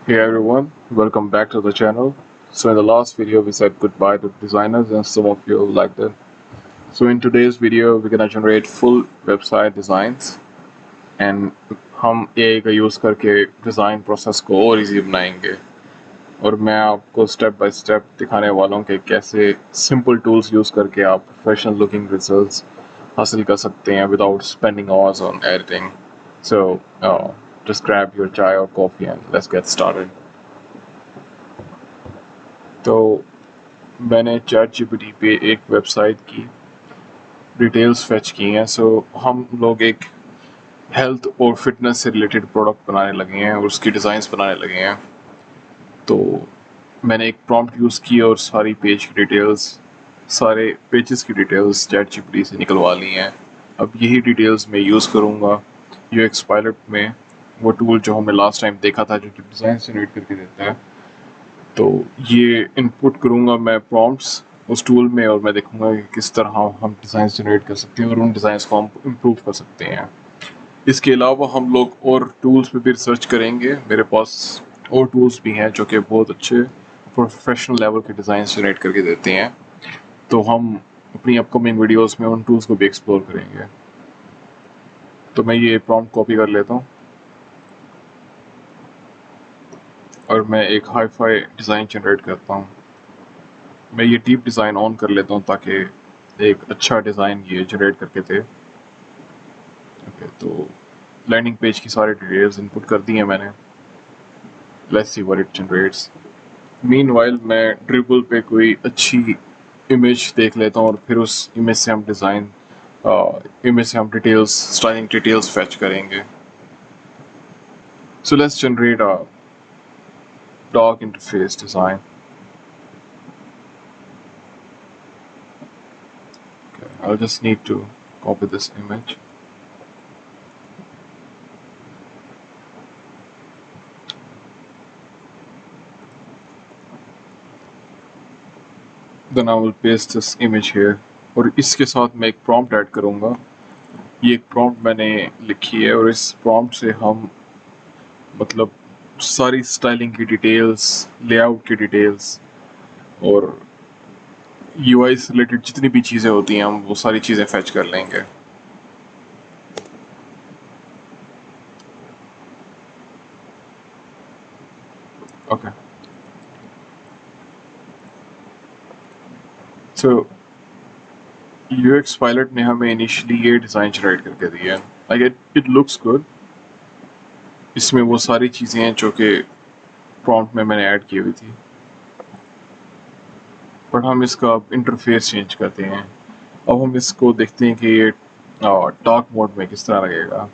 Hey everyone, welcome back to the channel. So in the last video we said goodbye to designers and some of you liked it. So in today's video we're gonna generate full website designs and हम AI का use करके design process को और easy बनाएंगे और मैं आपको step by step दिखाने वाला हूँ कि कैसे सिंपल टूल्स यूज़ करके आप प्रोफेशनल लुकिंग रिजल्ट्स हासिल कर सकते हैं without spending hours on editing. So just grab your chai or coffee and let's get started. तो मैंने चैट जीपीटी पे एक वेबसाइट की डिटेल्स फेच की हैं. सो हम लोग एक हेल्थ और फिटनेस से रिलेटेड प्रोडक्ट बनाने लगे हैं और उसकी डिज़ाइंस बनाने लगे हैं. तो मैंने एक प्रॉम्प्ट यूज़ की और सारी पेज की डिटेल्स सारे पेजेस की डिटेल्स चैट जीपीटी से निकलवा ली हैं. अब यही डिटेल्स मैं यूज़ करूँगा यूएक्स पायलट में, वो टूल जो हमने लास्ट टाइम देखा था जो डिज़ाइन जनरेट करके देता है. तो ये इनपुट करूँगा मैं प्रॉम्प्ट्स उस टूल में और मैं देखूँगा कि किस तरह हम डिज़ाइन जनरेट कर सकते हैं और उन डिज़ाइंस को हम इम्प्रूव कर सकते हैं. इसके अलावा हम लोग और टूल्स पे भी रिसर्च करेंगे. मेरे पास और टूल्स भी हैं जो कि बहुत अच्छे प्रोफेशनल लेवल के डिज़ाइन जनरेट करके देते हैं. तो हम अपनी अपकमिंग वीडियोस में उन टूल्स को भी एक्सप्लोर करेंगे. तो मैं ये प्रॉम्प्ट कॉपी कर लेता हूँ और मैं एक हाई फाई डिज़ाइन जनरेट करता हूँ. मैं ये डीप डिज़ाइन ऑन कर लेता हूँ ताकि एक अच्छा डिज़ाइन ये जनरेट करके दे. ओके, तो लैंडिंग पेज की सारी डिटेल्स इनपुट कर दी हैं मैंने. Let's see what it generates. Meanwhile मैं ड्रिबल पे कोई अच्छी इमेज देख लेता हूँ और फिर उस इमेज से हम डिटेल्स स्टाइलिंग डिटेल्स फैच करेंगे. सो let's generate a dog interface design. I'll just need to copy this image. Then I will paste this image here. और इसके साथ मैं एक प्रॉम्प्ट ऐड करूँगा. ये एक प्रॉम्प्ट मैंने लिखी है और इस प्रॉम्प्ट से हम मतलब सारी स्टाइलिंग की डिटेल्स, लेआउट की डिटेल्स और यूआई से रिलेटेड जितनी भी चीज़ें होती हैं हम वो सारी चीज़ें फैच कर लेंगे. ओके, सो यूएक्स पायलट ने हमें इनिशियली ये डिज़ाइन जनरेट करके दिया है. Like it looks good. इसमें वो सारी चीज़ें हैं जो कि प्रॉम्प्ट में मैंने ऐड की हुई थी. बट हम इसका इंटरफेस चेंज करते हैं. अब हम इसको देखते हैं कि ये डार्क मोड में किस तरह लगेगा.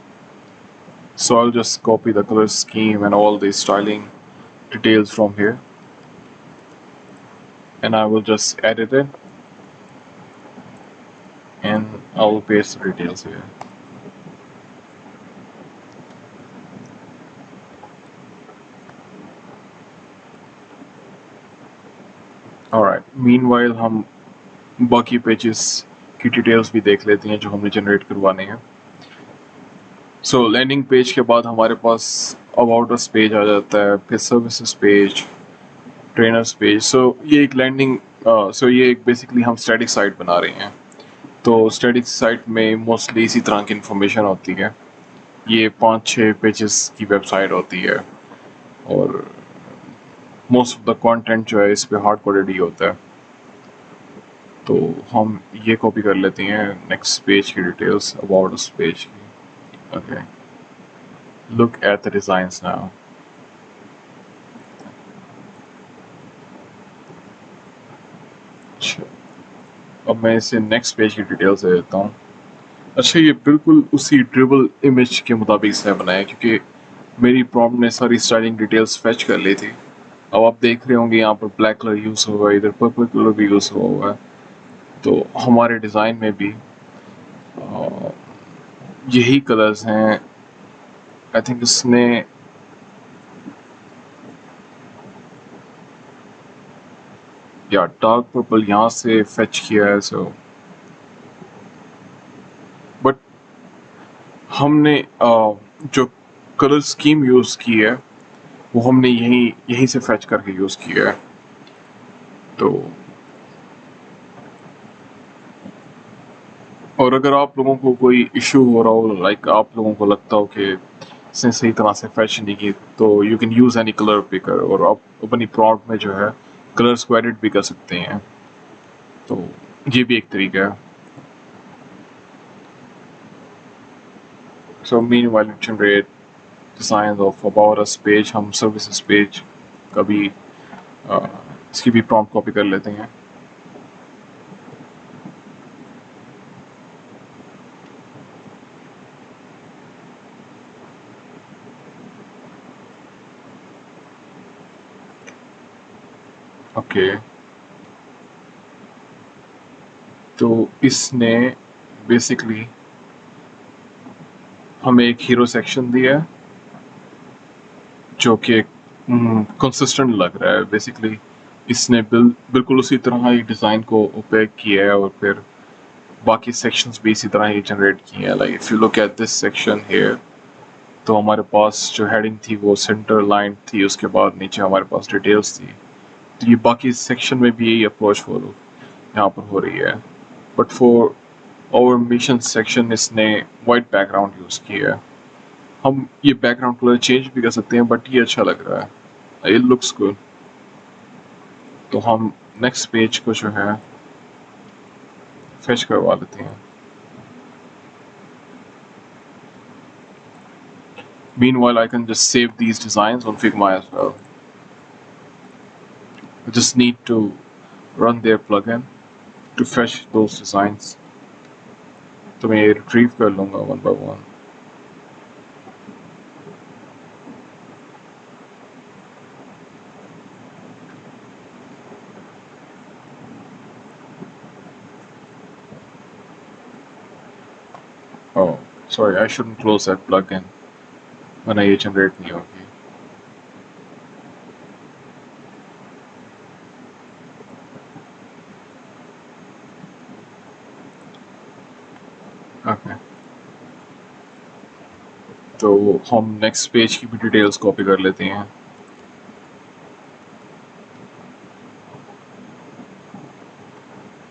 So I'll just copy the color scheme and all the styling details from here and I will just edit it and I will paste the details here. Alright, meanwhile हम बाकी pages की details भी देख लेते हैं जो हमने generate करवाने हैं. सो लैंडिंग पेज के बाद हमारे पास अबाउट अस पेज आ जाता है, फिर सर्विसेज पेज, ट्रेनर्स पेज. सो ये एक ये एक बेसिकली हम स्टैटिक साइट बना रहे हैं. तो स्टैटिक साइट में मोस्टली इसी तरह की इंफॉर्मेशन होती है. ये 5-6 पेजेस की वेबसाइट होती है और मोस्ट ऑफ द कंटेंट जो है इस पे हार्ड कोडेड ही होता है. तो हम ये कॉपी कर लेते हैं नेक्स्ट पेज की डिटेल्स अबाउट उस पेज की. Okay, look at the designs now. अच्छा, अब मैं इसे नेक्स्ट पेज की डिटेल्स दे देता हूँ. अच्छा, ये बिल्कुल उसी ड्रिबल इमेज के मुताबिक इसने बनाया क्योंकि मेरी प्रॉम्प्ट ने सारी स्टाइलिंग डिटेल्स फेच कर ली थी. अब आप देख रहे होंगे यहाँ पर ब्लैक कलर यूज़ हुआ है, इधर पर्पल कलर भी यूज़ हुआ है. तो हमारे डिज़ाइन में भी यही कलर्स हैं. आई थिंक इसने या डार्क पर्पल यहाँ से फेच किया है. सो बट हमने जो कलर स्कीम यूज़ की है वो हमने यहीं से फैच करके यूज़ किया है। तो और अगर आप लोगों को कोई इशू हो रहा हो, लाइक आप लोगों को लगता हो कि इसने सही तरह से फैच नहीं की, तो you can use any colour picker, और आप अपनी प्रॉम्प्ट में जो है कलर्स को एडिट भी कर सकते हैं। तो ये भी एक तरीका है। So meanwhile you generate design of about us page, हम सर्विसेज पेज का भी इसकी भी प्रॉम्प्ट कॉपी कर लेते हैं। ओके, तो इसने बेसिकली हमें एक हीरो सेक्शन दिया है जो कि कंसिस्टेंट लग रहा है। बेसिकली इसने बिल्कुल उसी तरह ही डिज़ाइन को ओपेक किया है, और फिर बाकी सेक्शंस भी इसी तरह ही जनरेट किए हैं। Like if you look at this section here, तो हमारे पास जो हेडिंग थी वो सेंटर लाइन थी, उसके बाद नीचे हमारे पास डिटेल्स थी। तो ये बाकी सेक्शन में भी यही अप्रोच फॉलो यहाँ पर हो रही है, बट फॉर और मिशन सेक्शन इसने वाइट बैकग्राउंड यूज़ किया है। हम ये बैकग्राउंड कलर चेंज भी कर सकते हैं, बट ये अच्छा लग रहा है, इट लुक्स गुड। तो हम नेक्स्ट पेज को जो है फेच करवा लेते हैं। Meanwhile, I can just save these designs on Figma as well. I just need to run their plugin to fetch those designs. तो मैं ये retrieve कर लूँगा one by one. Oh, sorry, I shouldn't close that plugin वरना ये generate नहीं होगी। Okay. तो हम next page की भी details copy कर लेते हैं।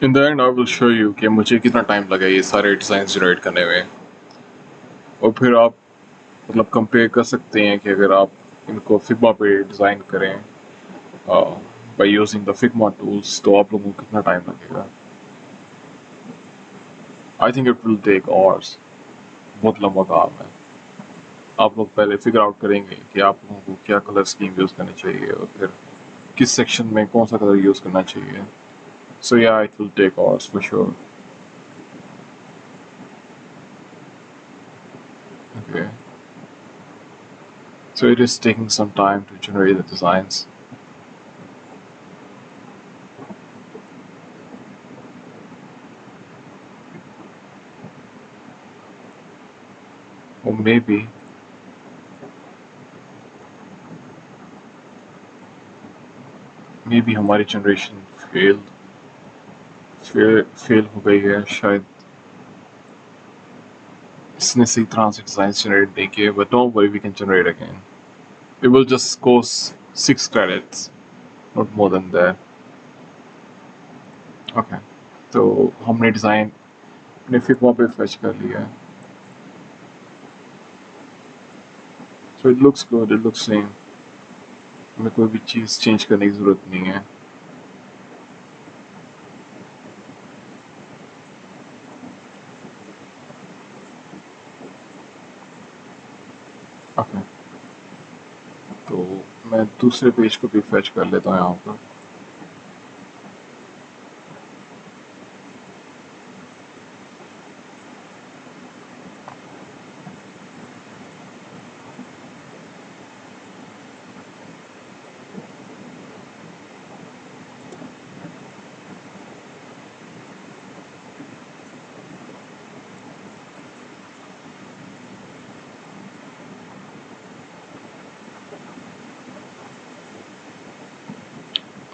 In the end, I will show you कि मुझे कितना टाइम लगा ये सारे डिज़ाइन जनरेट करने में, और फिर आप मतलब कंपेयर कर सकते हैं कि अगर आप इनको फिग्मा पे डिज़ाइन करें by using the Figma tools, तो आप लोगों को कितना टाइम लगेगा। I think it will take hours, बहुत लंबा काम है। आप लोग पहले फिगर आउट करेंगे कि आप लोगों को क्या कलर स्कीम यूज़ करनी चाहिए, और फिर किस सेक्शन में कौन सा कलर यूज़ करना चाहिए। So yeah it will take hours for sure. Okay, so it is taking some time to generate the designs. Or maybe हमारी जनरेशन फेल हो गई है शायद, इसने सही तरह से डिज़ाइन जनरेट नहीं किए, but don't worry, we can generate again. It will just cost 6 credits, not more than that. Okay, तो हमने डिज़ाइन अपने फिग्मा पे फेच कर लिया है। So it looks good, it looks same. हमें कोई भी चीज़ चेंज करने की ज़रूरत नहीं है। Okay, तो मैं दूसरे पेज को भी फेच कर लेता हूँ यहाँ पर।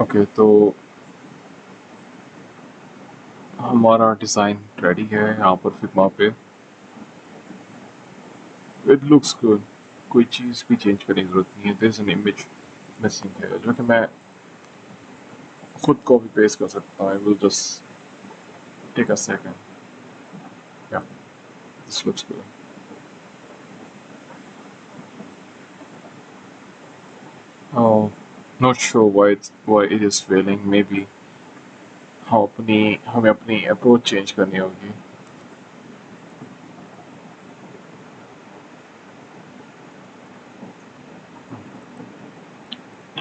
ओके, तो हमारा डिज़ाइन रेडी है यहाँ पर फिग्मा पे। It looks good. कोई चीज़ भी चेंज करने की ज़रूरत नहीं है। There is an image missing है जो कि मैं खुद कॉपी पेस्ट कर सकता हूँ। I will just take a second. Yeah this looks good. Oh, not sure why it is failing. Maybe हमें अपनी अप्रोच चेंज करनी होगी।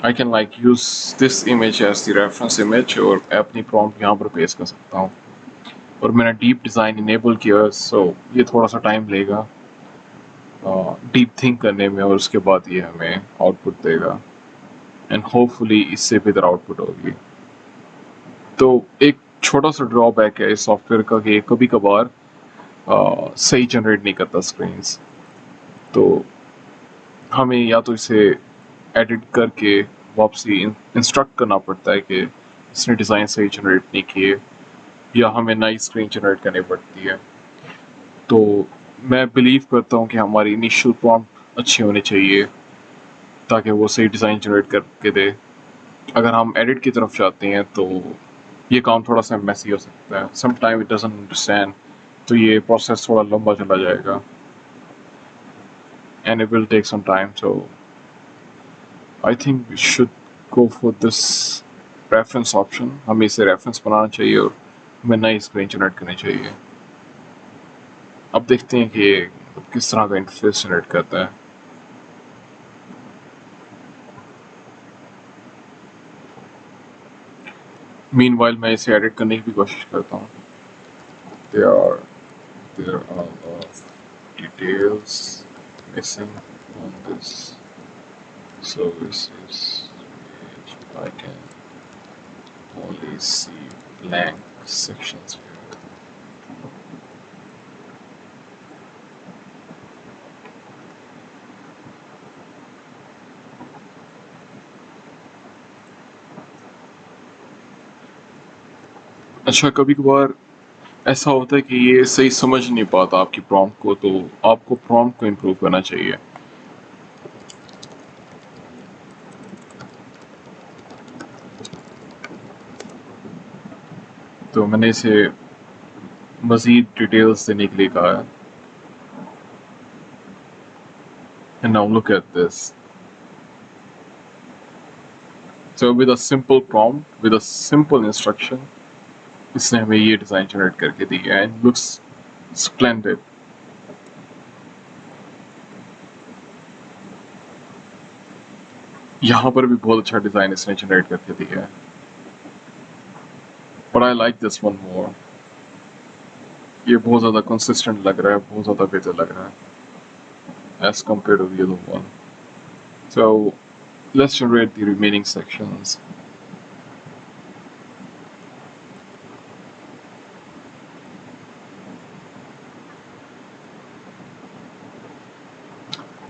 I can like use this image as the reference image और अपनी prompt यहाँ पर paste कर सकता हूँ। और मैंने डीप डिज़ाइन इनेबल किया, सो ये थोड़ा सा टाइम लेगा डीप थिंक करने में, और उसके बाद ये हमें आउटपुट देगा एंड होपफुली इससे बेहतर आउटपुट होगी। तो एक छोटा सा ड्रॉबैक है इस सॉफ्टवेयर का कि कभी कभार सही जनरेट नहीं करता स्क्रीन्स। तो हमें या तो इसे एडिट करके वापसी इंस्ट्रक्ट करना पड़ता है कि इसने डिज़ाइन सही जनरेट नहीं किए, या हमें नई स्क्रीन जनरेट करनी पड़ती है। तो मैं बिलीव करता हूँ कि हमारी इनिशियल प्रॉम्प्ट अच्छी होनी चाहिए ताकि वो सही डिज़ाइन जनरेट करके दे। अगर हम एडिट की तरफ जाते हैं तो ये काम थोड़ा सा मैसी हो सकता है। Some time it doesn't understand, तो ये प्रोसेस थोड़ा लंबा चला जाएगा and it will take some time. So I think we should go for this reference option. हमें इसे रेफरेंस बनाना चाहिए और हमें नई स्क्रीन जनरेट करनी चाहिए। अब देखते हैं कि ये किस तरह का इंटरफेस जनरेट करता है। मीनवाइल मैं इसे एडिट करने की भी कोशिश करता हूँ। There are a lot of details missing on this services page. I can only see blank sections here. अच्छा, कभी कभार ऐसा होता है कि ये सही समझ नहीं पाता आपकी प्रॉम्प्ट को, तो आपको प्रॉम्प्ट को इम्प्रूव करना चाहिए। तो मैंने इसे मज़ीद डिटेल्स देने के लिए कहा है। And now look at this. So with a simple prompt, with a simple instruction, इसने हमें ये डिज़ाइन जनरेट करके दी है एंड लुक्स स्प्लेंडेड। यहाँ पर भी बहुत अच्छा डिज़ाइन इसने जनरेट करके दिया है, but I like this one more. ये बहुत ज़्यादा कंसिस्टेंट लग रहा है, बहुत ज़्यादा बेहतर लग रहा है as compare to the other one. So let's generate the remaining sections.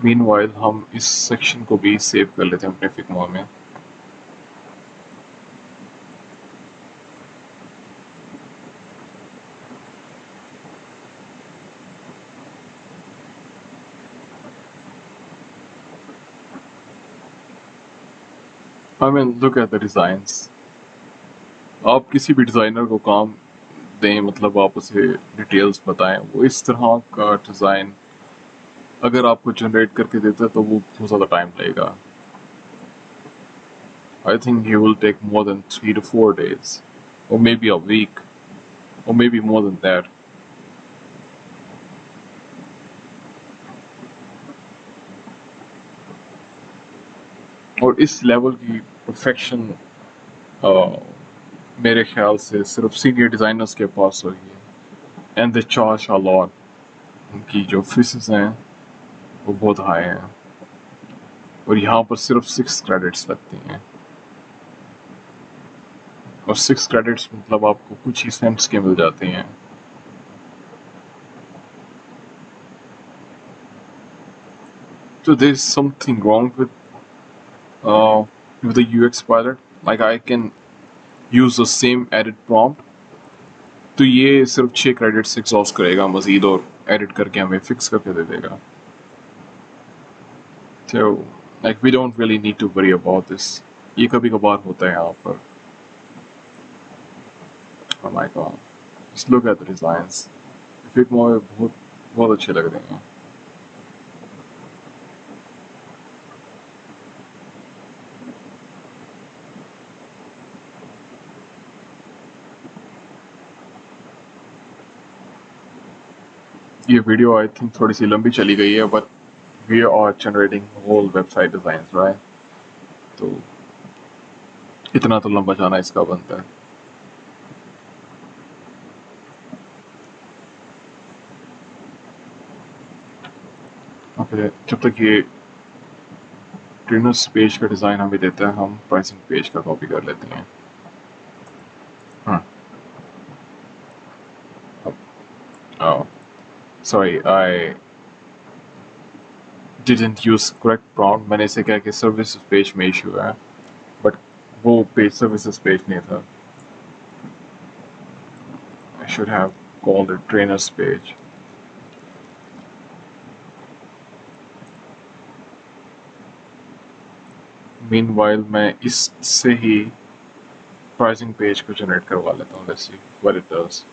Meanwhile हम इस सेक्शन को भी सेव कर लेते हैं अपने फिग्मा में। I mean, look at the designs. आप किसी भी डिज़ाइनर को काम दें, मतलब आप उसे डिटेल्स बताएं, वो इस तरह का डिज़ाइन अगर आपको जनरेट करके देता है तो वो बहुत ज़्यादा टाइम लगेगा। I think he will take more than 3 to 4 days, or maybe a week, or maybe more than that. और इस लेवल की परफेक्शन मेरे ख्याल से सिर्फ सीनियर डिज़ाइनर्स के पास होगी, and they charge a lot. उनकी जो फीसेस हैं वो बहुत हाई हैं, और यहाँ पर सिर्फ 6 क्रेडिट्स लगती हैं, और 6 क्रेडिट्स मतलब आपको कुछ ही सेंट्स के मिल जाते हैं। So there's something wrong with the UX pilot. Like I can use the same edit prompt, तो ये सिर्फ 6 क्रेडिट्स एग्जॉस्ट करेगा मजीद, और एडिट करके हमें फिक्स करके दे देगा। So, like, we don't really need to worry about this. ये कभी कभार होता है यहाँ पर. Oh my god. Just look at the designs. Figma में बहुत बहुत अच्छे लग रहे हैं. ये वीडियो आई थिंक थोड़ी सी लंबी चली गई है, but we are generating whole website designs, right? तो इतना तो लंबा जाना इसका बनता है. ओके, जब तक ये ट्रेनर्स पेज का डिज़ाइन हमें देता है, हम प्राइसिंग पेज का कॉपी कर लेते हैं. हाँ. Oh, sorry, I didn't use correct prompt. मैंने इसे क्या कि सर्विसेज पेज में इशू है, बट वो पेज सर्विसेज पेज नहीं था. I should have called it trainers page. Meanwhile, मैं इससे ही प्राइसिंग पेज को जनरेट करवा लेता हूँ. Let's see what it does.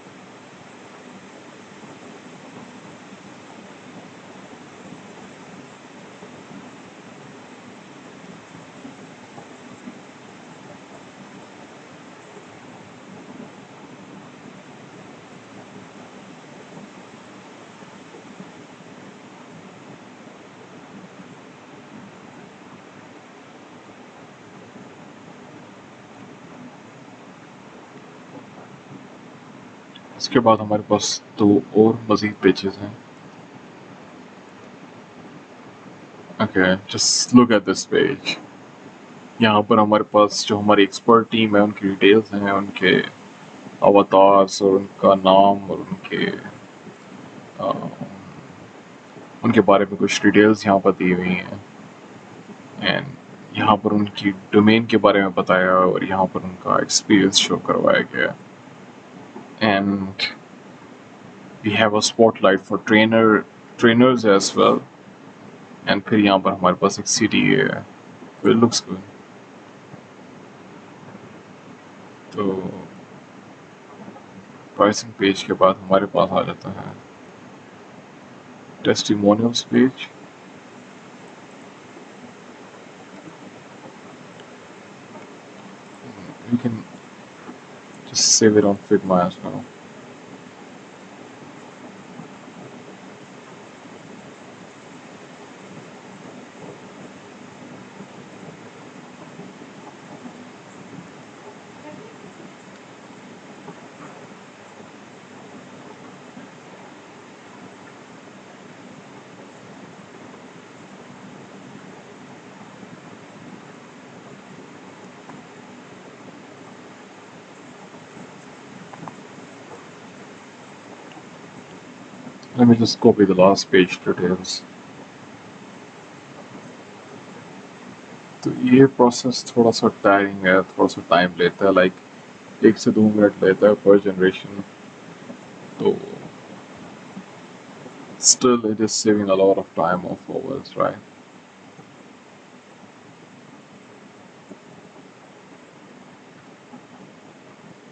इसके बाद हमारे पास दो और मज़ीद पेजेस हैं. Okay, just look at this page. यहाँ पर हमारे पास जो हमारी एक्सपर्ट टीम है उनकी डिटेल्स हैं, उनके अवतार्स और उनका नाम और उनके बारे में कुछ डिटेल्स यहाँ पर दी हुई हैं. एंड यहाँ पर उनकी डोमेन के बारे में बताया और यहाँ पर उनका एक्सपीरियंस शो करवाया गया. And we have a spotlight for trainers as well. And फिर यहाँ पर हमारे पास एक सिटी है. It looks good. तो प्राइसिंग पेज के बाद हमारे पास आ जाता है testimonials page. You can just save it on Figma as well. Let me just copy the last page details. तो ये प्रोसेस थोड़ा सा टायरिंग है, थोड़ा सा टाइम लेता है, लाइक 1 से 2 मिनट लेता है पर जनरेशन. तो still it is saving a lot of time of ours, right?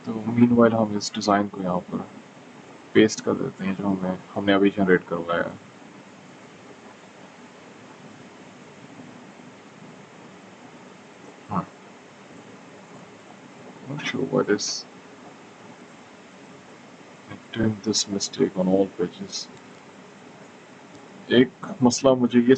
तो मीनवाइल हम इस डिज़ाइन को यहाँ पर पेस्ट कर देते हैं जो हमने अभी जनरेट करवाया है. हाँ. Not sure what is doing this mistake on all pages. एक मसला मुझे ये